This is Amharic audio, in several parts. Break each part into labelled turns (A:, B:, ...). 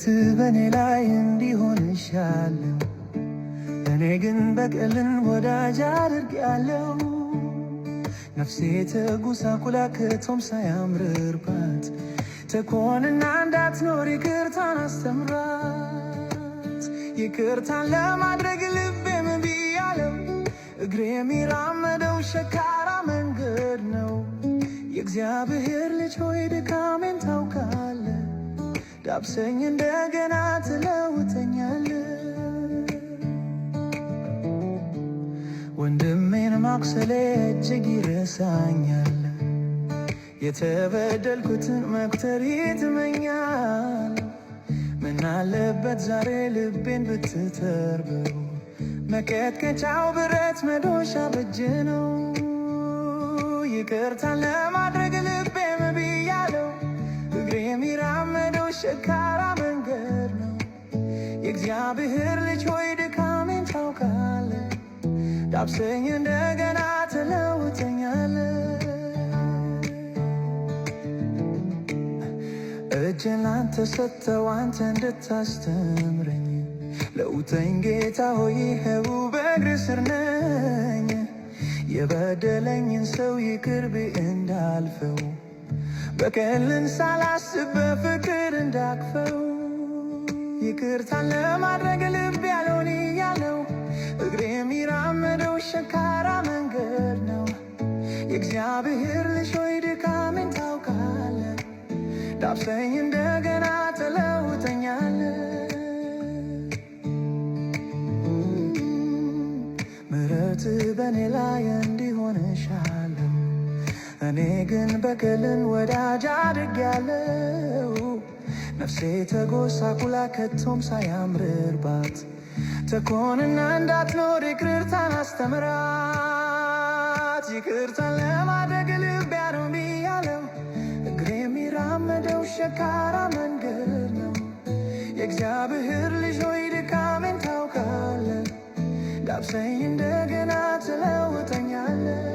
A: ምሕረት በኔ ላይ እንዲሆን እሻለሁ። እኔ ግን በቀልን ወዳጅ አድርጌአለሁ። ነፍሴ ተጎሳቁላ ከቶም ሳያምርባት ተኮንና እንዳትኖር ይቅርታን አስተምራት። ይቅርታን ለማድረግ ልቤም እምቢ አለው። እግሬ የሚራመደው ሸካራ መንገድ ነው። የእግዚአብሔር ልጅ ሆይ ድካሜን ታውቃለህ። ዳብሰኝ እንደገና ትለውጠኛለህ። ወንድሜን ማቁሰሌ እጅግ ይረሳኛል። የተበደልኩትን መቁጠር ይጥመኛል። ምናለበት ዛሬ ልቤን ብትተርበው፣ መቀጥቀጫው ብረት መዶሻ በእጅ ነው። ይቅርታን ለማድረግ ልቤም እምቢ አለው። እግሬ የሚራመደው ሸካራ መንገድ ነው። የእግዚአብሔር ልጅ ሆይ ድካሜን ታውቃለህ። ዳብሰኝ እንደገና ትለውጠኛለህ። እጄን ላንተ ሰጠው አንተ እንድታስተምረኝ። ለውጠኝ ጌታ ሆይ ይኸው በእግር ስር ነኝ። የበደለኝን ሰው ይቅር ብዬ እንዳልፈው፣ በቀልን ሳላስብ በፍቅር እንዳቅፈው። ይቅርታን ለማድረግ ልብ ያለውን እያለው እግሬ የሚራመደው ሸካራ መንገድ ነው። የእግዚአብሔር ልጅ ሆይ ድካሜን ታውቃለህ። ዳብሰኝ እንደገና ትለውጠኛለህ። ምሕረት በኔ ላይ እንዲሆን እሻለሁ። እኔ ግን በቀልን ወዳጅ አድርጌአለሁ። ነፍሴ ተጎሳቁላ ከቶም ሳያምርባት ተኮንና እንዳትኖር ይቅርታን አስተምራት። ይቅርታን ለማድረግ ልቤ እምቢ አለው። እግሬ የሚራመደው ሸካራ መንገድ ነው። የእግዚአብሔር ልጅ ሆይ ድካሜን ታውቃለህ። ዳብሰኝ እንደገና ትለውጠኛለህ።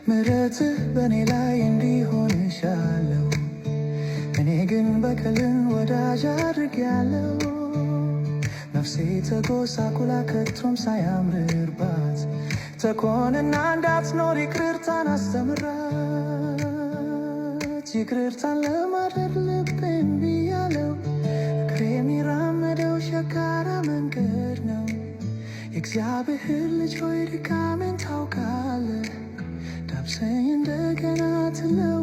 A: ምሕረትህ በኔ ላይ እንዲሆን እሻለሁ። እኔ ግን በቀልን ወዳጅ አድርጌአለሁ። ነፍሴ ተጎሳቁላ ከቶም ሳያምርባት ተኮንና እንዳትኖር ይቅርታን አስተምራት። ይቅርታን ለማድረግ ልቤ እምቢ አለው። እግሬ የሚራመደው ሸካራ መንገድ ነው። የእግዚአብሔር ልጅ ሆይ ድካሜን ታውቃለህ። ዳብሰኝ እንደገና ትለው